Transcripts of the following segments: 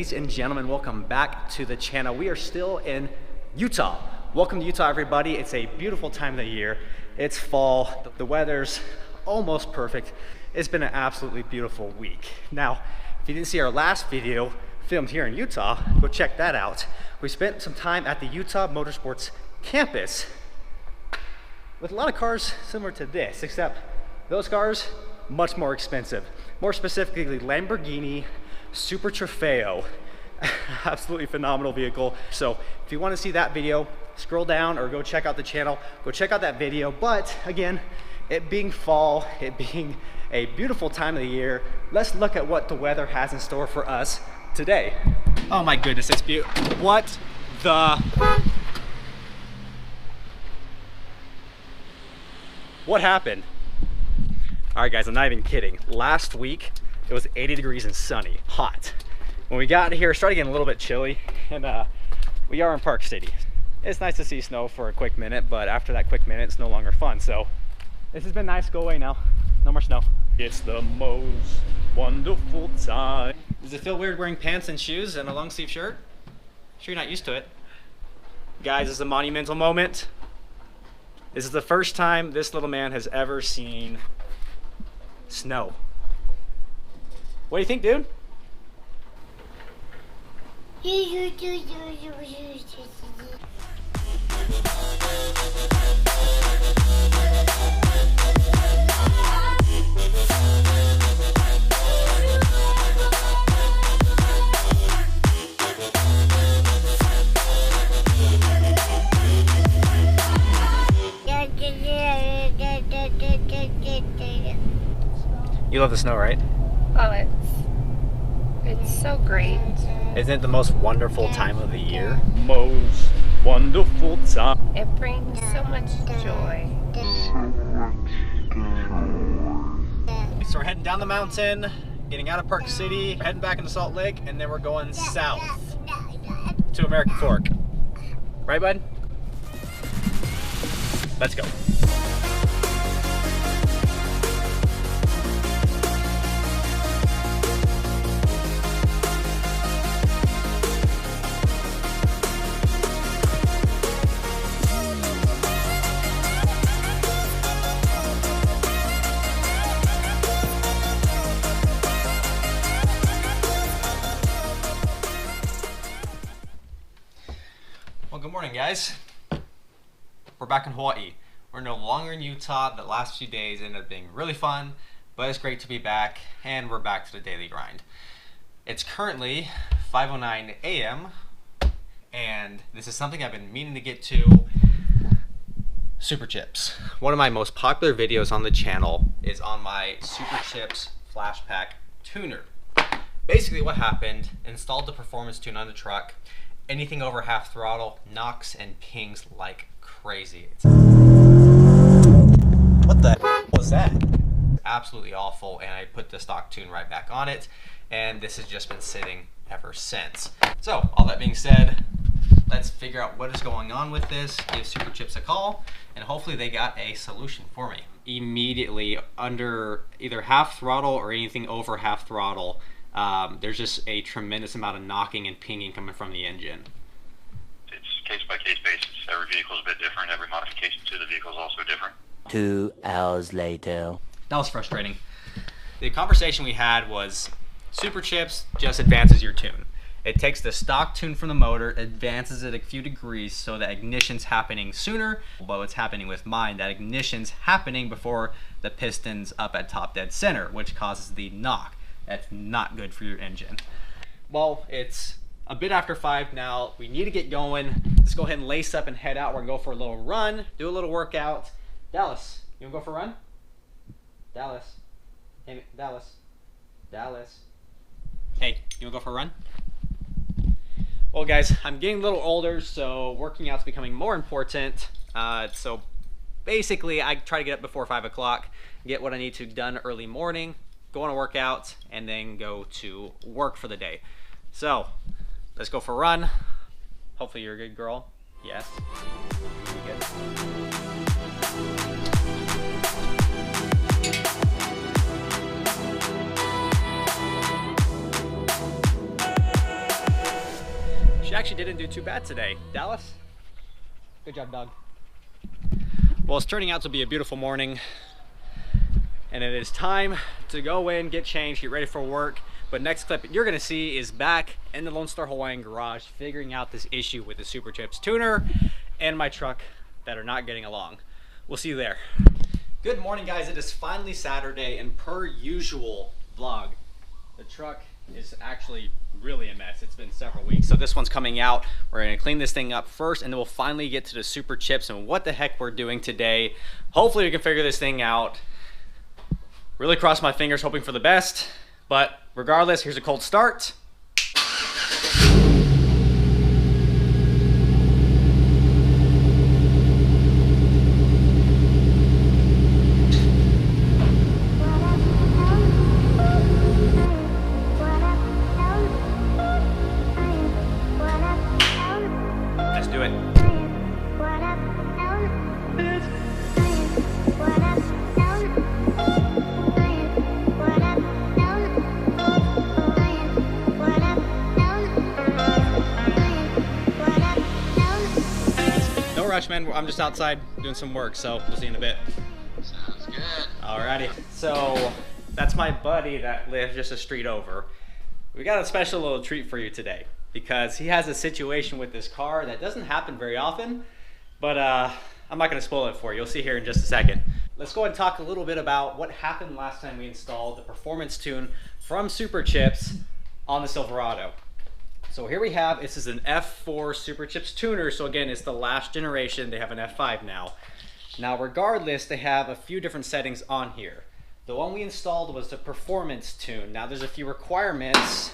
ladies and gentlemen, welcome back to the channel. We are still in Utah. Welcome to Utah, everybody. It's a beautiful time of the year. It's fall. The weather's almost perfect. It's been an absolutely beautiful week. Now, if you didn't see our last video filmed here in Utah, go check that out. We spent some time at the Utah Motorsports campus with a lot of cars similar to this, except those cars much more expensive. More specifically, Lamborghini Super Trofeo. Absolutely phenomenal vehicle. So if you want to see that video, scroll down or go check out the channel, go check out that video. But again, it being fall, it being a beautiful time of the year, let's look at what the weather has in store for us today. Oh my goodness, it's beautiful. What the? What happened? All right guys, I'm not even kidding. Last week, it was 80 degrees and sunny, hot. When we got here, it started getting a little bit chilly, and we are in Park City. It's nice to see snow for a quick minute, but after that quick minute, it's no longer fun. So this has been nice. Go away now. No more snow. It's the most wonderful time. Does it feel weird wearing pants and shoes and a long sleeve shirt? Sure, you're not used to it. Guys, this is a monumental moment. This is the first time this little man has ever seen snow. What do you think, dude? You love the snow, right? Oh, it's so great. Isn't it the most wonderful time of the year? Most wonderful time. It brings so much joy. So we're heading down the mountain, getting out of Park City, heading back into Salt Lake, and then we're going south to American Fork. Right, bud? Let's go. Good morning, guys. We're back in Hawaii. We're no longer in Utah. The last few days ended up being really fun, but it's great to be back, and we're back to the daily grind. It's currently 5:09 a.m. and this is something I've been meaning to get to. Superchips. One of my most popular videos on the channel is on my Superchips Flashpaq Tuner. Basically what happened, installed the performance tune on the truck. Anything over half throttle knocks and pings like crazy. What the heck was that? Absolutely awful, and I put the stock tune right back on it, and this has just been sitting ever since. So, all that being said, let's figure out what is going on with this, give Superchips a call, and hopefully they got a solution for me. Immediately, under either half throttle or anything over half throttle, there's just a tremendous amount of knocking and pinging coming from the engine. It's case-by-case basis. Every vehicle is a bit different. Every modification to the vehicle is also different. 2 hours later. That was frustrating. The conversation we had was Superchips just advances your tune. It takes the stock tune from the motor, advances it a few degrees so that ignition's happening sooner, but what's happening with mine, that ignition's happening before the piston's up at top dead center, which causes the knock. That's not good for your engine. Well, it's a bit after 5 now. We need to get going. Let's go ahead and lace up and head out. We're gonna go for a little run, do a little workout. Dallas, you wanna go for a run? Dallas. Hey, Dallas. Dallas. Hey, you wanna go for a run? Well, guys, I'm getting a little older, so working out's becoming more important. So basically, I try to get up before 5 o'clock, get what I need to done early morning, go on a workout, and then go to work for the day. So let's go for a run. Hopefully you're a good girl. Yes. You're good. didn't do too bad today. Dallas? Good job, dog. Well, it's turning out to be a beautiful morning, and it is time to go in, get changed, get ready for work. But next clip you're gonna see is back in the Lonestar Hawaiian garage, figuring out this issue with the Superchips tuner and my truck that are not getting along. We'll see you there. Good morning, guys. It is finally Saturday, and per usual vlog, the truck is actually really a mess. It's been several weeks. So this one's coming out. We're gonna clean this thing up first, and then we'll finally get to the Superchips and what the heck we're doing today. Hopefully we can figure this thing out. Really cross my fingers, hoping for the best. But regardless, here's a cold start. Rush, man. I'm just outside doing some work, so we'll see you in a bit. Sounds good. Alrighty. So that's my buddy that lives just a street over. We got a special little treat for you today because he has a situation with this car that doesn't happen very often, but I'm not going to spoil it for you. You'll see here in just a second. Let's go ahead and talk a little bit about what happened last time we installed the performance tune from Superchips on the Silverado. So here we have, this is an F4 Superchips tuner. So again, it's the last generation. They have an F5 now. Now, regardless, they have a few different settings on here. The one we installed was the performance tune. Now, there's a few requirements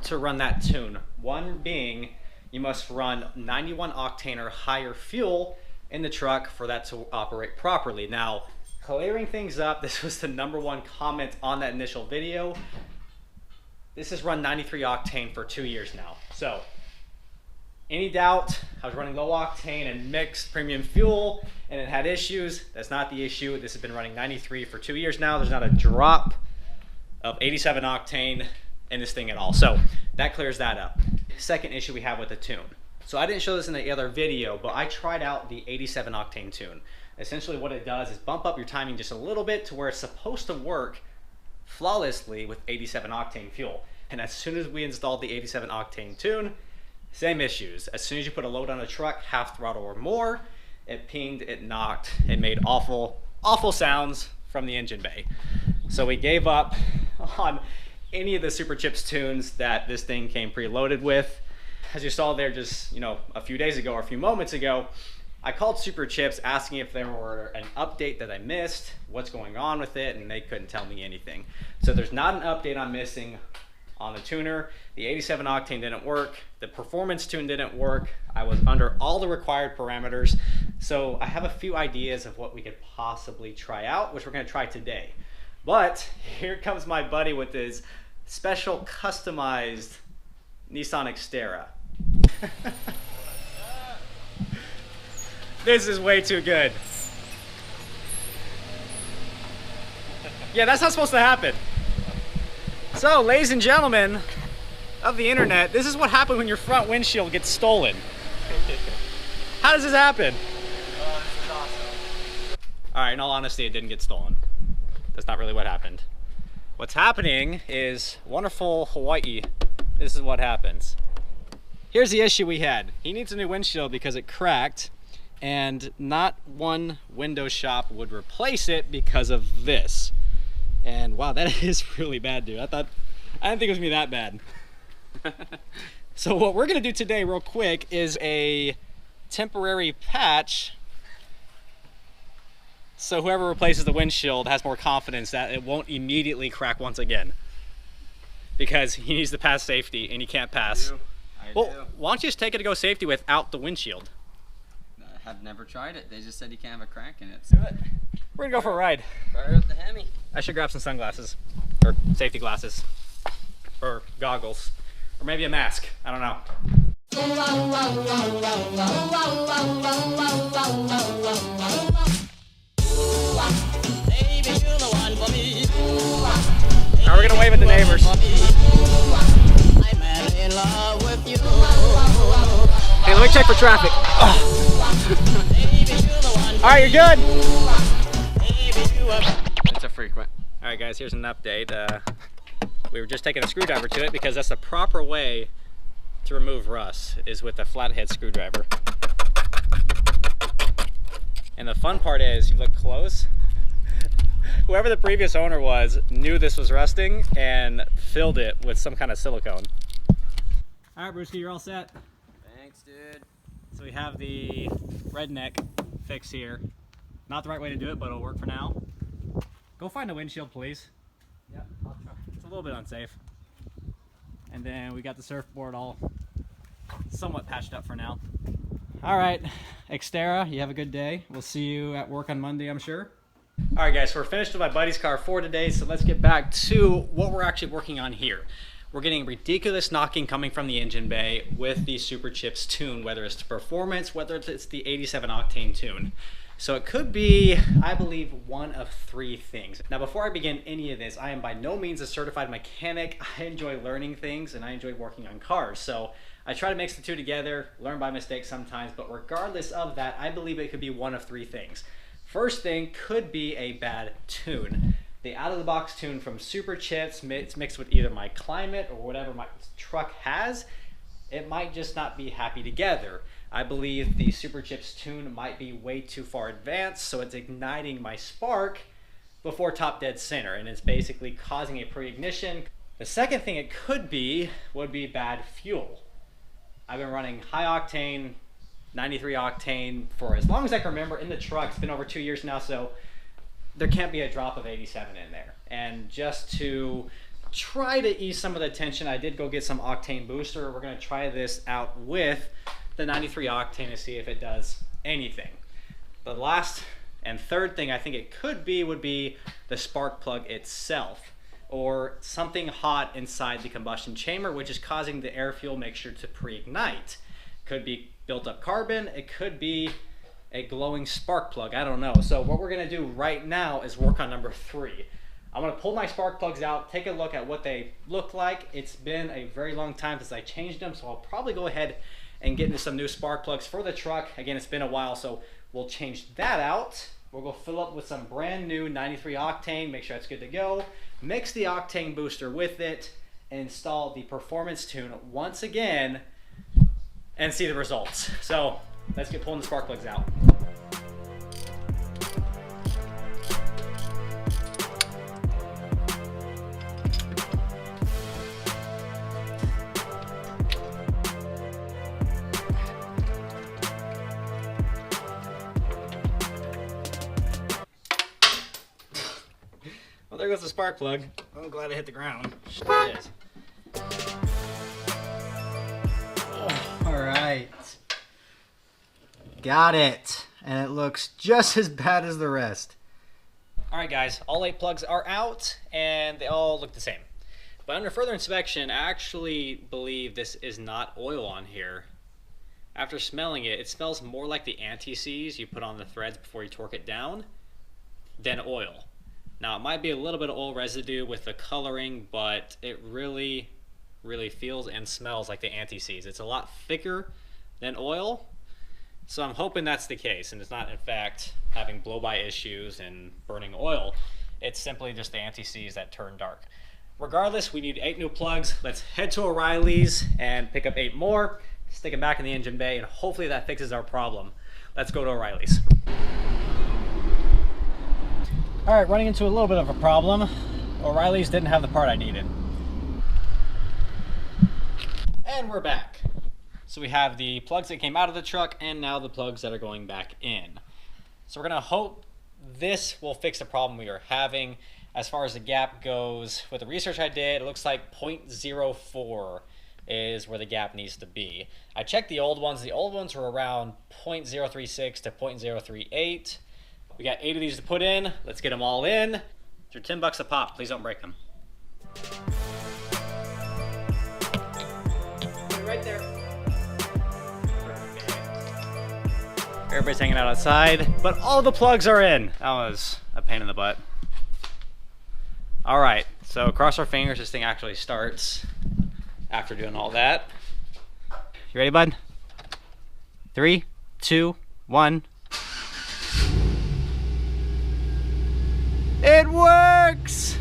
to run that tune. One being, you must run 91 octane or higher fuel in the truck for that to operate properly. Now, clearing things up, this was the #1 comment on that initial video. This has run 93 octane for 2 years now. So, any doubt, I was running low octane and mixed premium fuel and it had issues. That's not the issue. This has been running 93 for 2 years now. There's not a drop of 87 octane in this thing at all. So, that clears that up. Second issue we have with the tune. So, I didn't show this in the other video, but I tried out the 87 octane tune. Essentially what it does is bump up your timing just a little bit to where it's supposed to work flawlessly with 87 octane fuel. And as soon as we installed the 87 octane tune, same issues. As soon as you put a load on a truck, half throttle or more, it pinged, it knocked, it made awful sounds from the engine bay. So we gave up on any of the Superchips tunes that this thing came preloaded with. As you saw there just, a few days ago or a few moments ago, I called Superchips asking if there were an update that I missed, what's going on with it, and they couldn't tell me anything. So there's not an update I'm missing on the tuner. The 87 octane didn't work. The performance tune didn't work. I was under all the required parameters. So I have a few ideas of what we could possibly try out, which we're gonna try today. But here comes my buddy with his special customized Nissan Xterra. This is way too good. Yeah, that's not supposed to happen. So, ladies and gentlemen of the internet, this is what happens when your front windshield gets stolen. How does this happen? Oh, this is awesome. All right, in all honesty, it didn't get stolen. That's not really what happened. What's happening is wonderful Hawaii. This is what happens. Here's the issue we had. He needs a new windshield because it cracked, and not one window shop would replace it because of this. And wow, that is really bad, dude. I didn't think it was gonna be that bad. So what we're gonna do today real quick is a temporary patch so whoever replaces the windshield has more confidence that it won't immediately crack once again, because he needs to pass safety and he can't pass. I Well, do. why don't you just take it to go safety without the windshield? I have never tried it. They just said you can't have a crack in it. Do it. We're gonna go for a ride. Fire up the Hemi. I should grab some sunglasses, or safety glasses, or goggles, or maybe a mask. I don't know. Now we're gonna wave at the neighbors. I'm in love with you. Let me check for traffic. All right, you're good. It's a frequent. All right, guys, here's an update. We were just taking a screwdriver to it because that's the proper way to remove rust, is with a flathead screwdriver. And the fun part is, you look close, whoever the previous owner was knew this was rusting and filled it with some kind of silicone. All right, Brewski, you're all set. Thanks, dude. So we have the redneck fix here. Not the right way to do it, but it'll work for now. Go find a windshield, please. Yep, I'll try. It's a little bit unsafe. And then we got the surfboard all somewhat patched up for now. All right, Xterra, you have a good day. We'll see you at work on Monday, I'm sure. All right, guys, so we're finished with my buddy's car for today, so let's get back to what we're actually working on here. We're getting ridiculous knocking coming from the engine bay with the Superchips tune, whether it's the performance, whether it's the 87 octane tune. So it could be, I believe, one of three things. Now, before I begin any of this, I am by no means a certified mechanic. I enjoy learning things and I enjoy working on cars. So I try to mix the two together, learn by mistake sometimes, but regardless of that, I believe it could be one of three things. First thing could be a bad tune. The out-of-the-box tune from Superchips mixed with either my Climate or whatever my truck has, it might just not be happy together. I believe the Superchips tune might be way too far advanced, so it's igniting my spark before top dead center, and it's basically causing a pre-ignition. The second thing it could be would be bad fuel. I've been running high octane, 93 octane for as long as I can remember in the truck. It's been over 2 years now, so there can't be a drop of 87 in there. And just to try to ease some of the tension, I did go get some octane booster. We're gonna try this out with the 93 octane to see if it does anything. The last and third thing I think it could be would be the spark plug itself, or something hot inside the combustion chamber, which is causing the air fuel mixture to pre-ignite. Could be built up carbon, it could be a glowing spark plug, I don't know. So what we're gonna do right now is work on number 3. I'm gonna pull my spark plugs out, take a look at what they look like. It's been a very long time since I changed them, so I'll probably go ahead and get into some new spark plugs for the truck. Again, it's been a while, so we'll change that out. We'll go fill up with some brand new 93 octane, make sure it's good to go. Mix the octane booster with it, install the performance tune once again, and see the results. So let's get pulling the spark plugs out. Well, there goes the spark plug. I'm glad I hit the ground. It is. All right. Got it. And it looks just as bad as the rest. All right, guys. All 8 plugs are out, and they all look the same. But under further inspection, I actually believe this is not oil on here. After smelling it, it smells more like the anti-seize you put on the threads before you torque it down than oil. Now, it might be a little bit of oil residue with the coloring, but it really feels and smells like the anti-seize. It's a lot thicker than oil, so I'm hoping that's the case, and it's not, in fact, having blow-by issues and burning oil. It's simply just the anti-seize that turned dark. Regardless, we need 8 new plugs. Let's head to O'Reilly's and pick up 8 more, stick them back in the engine bay, and hopefully that fixes our problem. Let's go to O'Reilly's. All right, running into a little bit of a problem. O'Reilly's didn't have the part I needed. And we're back. So we have the plugs that came out of the truck and now the plugs that are going back in. So we're gonna hope this will fix the problem we are having. As far as the gap goes, with the research I did, it looks like 0.04 is where the gap needs to be. I checked the old ones. The old ones were around 0.036 to 0.038. We got 8 of these to put in. Let's get them all in. They're $10 a pop. Please don't break them. Right there. Everybody's hanging out outside, but all the plugs are in. That was a pain in the butt. All right, so cross our fingers this thing actually starts after doing all that. You ready, bud? 3, 2, 1. It works!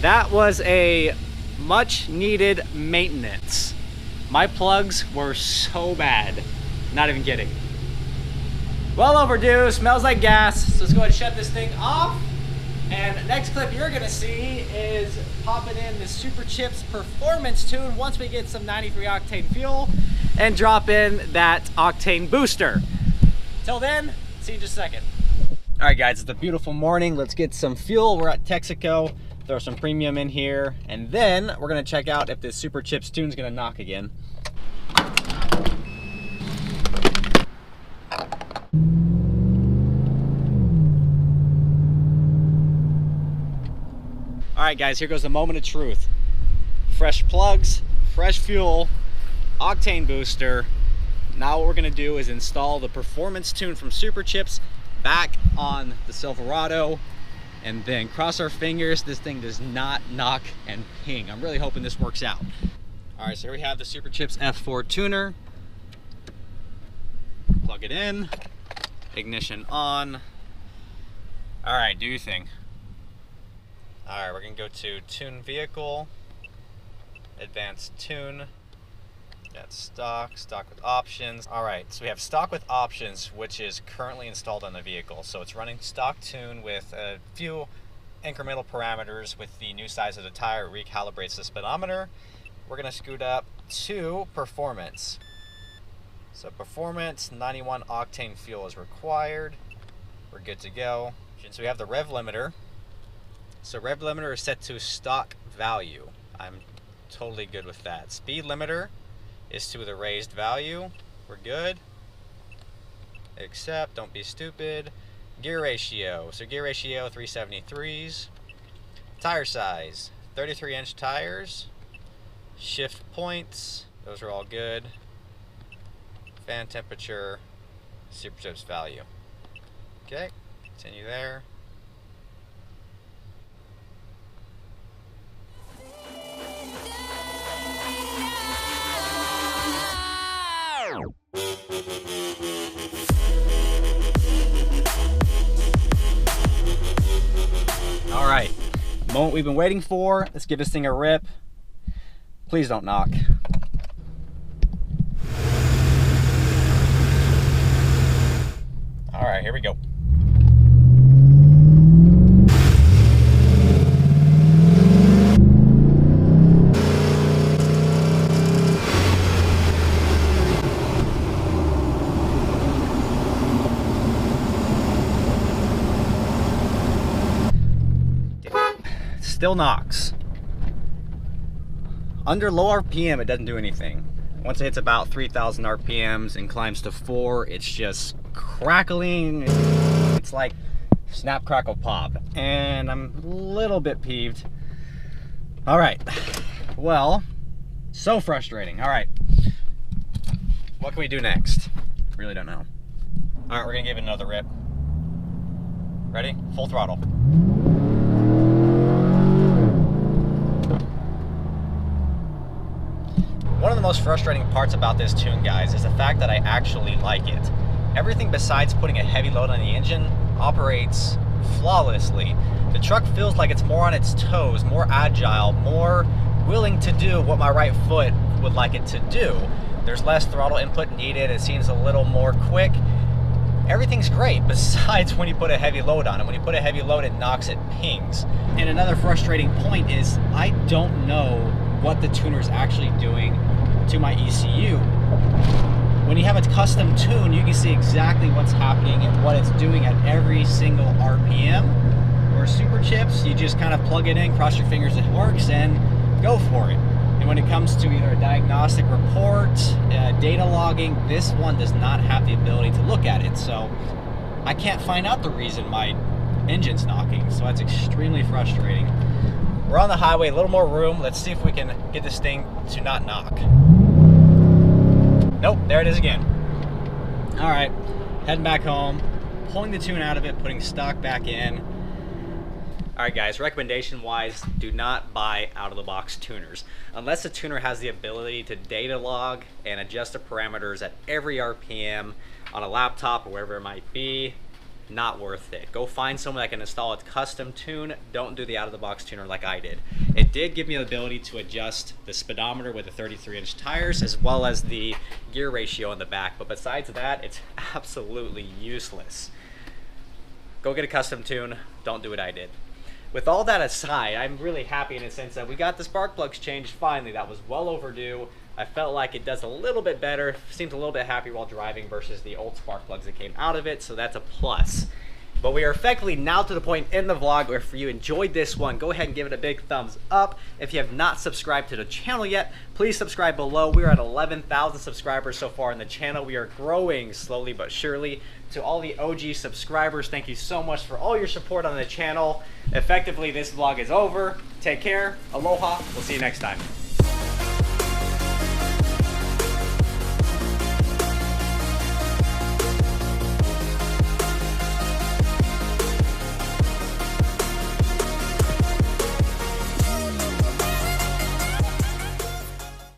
That was a much needed maintenance. My plugs were so bad. Not even kidding. Well overdue, smells like gas. So let's go ahead and shut this thing off. And next clip you're gonna see is popping in the Superchips performance tune once we get some 93 octane fuel and drop in that octane booster. Till then, see you in just a second. All right guys, it's a beautiful morning. Let's get some fuel. We're at Texaco. Throw some premium in here, and then we're gonna check out if this Superchips tune's gonna knock again. All right guys, here goes the moment of truth. Fresh plugs, fresh fuel, octane booster. Now what we're gonna do is install the performance tune from Superchips back on the Silverado, and then cross our fingers this thing does not knock and ping. I'm really hoping this works out. All right, so here we have the Superchips F4 tuner. Plug it in, ignition on. All right, do your thing. All right, we're gonna go to tune vehicle, advanced tune. That's stock with options. All right, so we have stock with options, which is currently installed on the vehicle. So it's running stock tune with a few incremental parameters. With the new size of the tire, it recalibrates the speedometer. We're gonna scoot up to performance. So performance, 91 octane fuel is required. We're good to go. So we have the rev limiter. So rev limiter is set to stock value. I'm totally good with that. Speed limiter is to the raised value. We're good. Accept, don't be stupid. Gear ratio, so gear ratio 373s. Tire size, 33-inch tires. Shift points, those are all good. Fan temperature, Superchips value. Okay, continue there. All right, moment we've been waiting for. Let's give this thing a rip. Please don't knock. All right, here we go. Still knocks. Under low RPM, it doesn't do anything. Once it hits about 3,000 RPMs and climbs to 4, it's just crackling. It's like snap, crackle, pop. And I'm a little bit peeved. All right, well, so frustrating. All right, what can we do next? Really don't know. All right, we're gonna give it another rip. Ready? Full throttle. One of the most frustrating parts about this tune, guys, is the fact that I actually like it. Everything besides putting a heavy load on the engine operates flawlessly. The truck feels like it's more on its toes, more agile, more willing to do what my right foot would like it to do. There's less throttle input needed. It seems a little more quick. Everything's great besides when you put a heavy load on it. When you put a heavy load, it knocks, it pings. And another frustrating point is I don't know what the tuner's actually doing to my ECU. When you have a custom tune, you can see exactly what's happening and what it's doing at every single RPM. Where Superchips, you just kind of plug it in, cross your fingers it works, and go for it. And when it comes to either a diagnostic report, data logging, this one does not have the ability to look at it. So I can't find out the reason my engine's knocking, so that's extremely frustrating. We're on the highway, a little more room. Let's see if we can get this thing to not knock. Nope, there it is again. All right, heading back home, pulling the tune out of it, putting stock back in. All right guys, recommendation wise, do not buy out of the box tuners. Unless the tuner has the ability to data log and adjust the parameters at every RPM on a laptop or wherever it might be, not worth it. Go find someone that can install a custom tune. Don't do the out of the box tuner like I did. It did give me the ability to adjust the speedometer with the 33-inch tires as well as the gear ratio in the back, but besides that, it's absolutely useless. Go get a custom tune. Don't do what I did. With all that aside, I'm really happy in a sense that we got the spark plugs changed finally. That was well overdue. I felt like it does a little bit better, seems a little bit happy while driving versus the old spark plugs that came out of it, so that's a plus. But we are effectively now to the point in the vlog where if you enjoyed this one, go ahead and give it a big thumbs up. If you have not subscribed to the channel yet, please subscribe below. We are at 11,000 subscribers so far in the channel. We are growing slowly but surely. To all the OG subscribers, thank you so much for all your support on the channel. Effectively, this vlog is over. Take care. Aloha. We'll see you next time.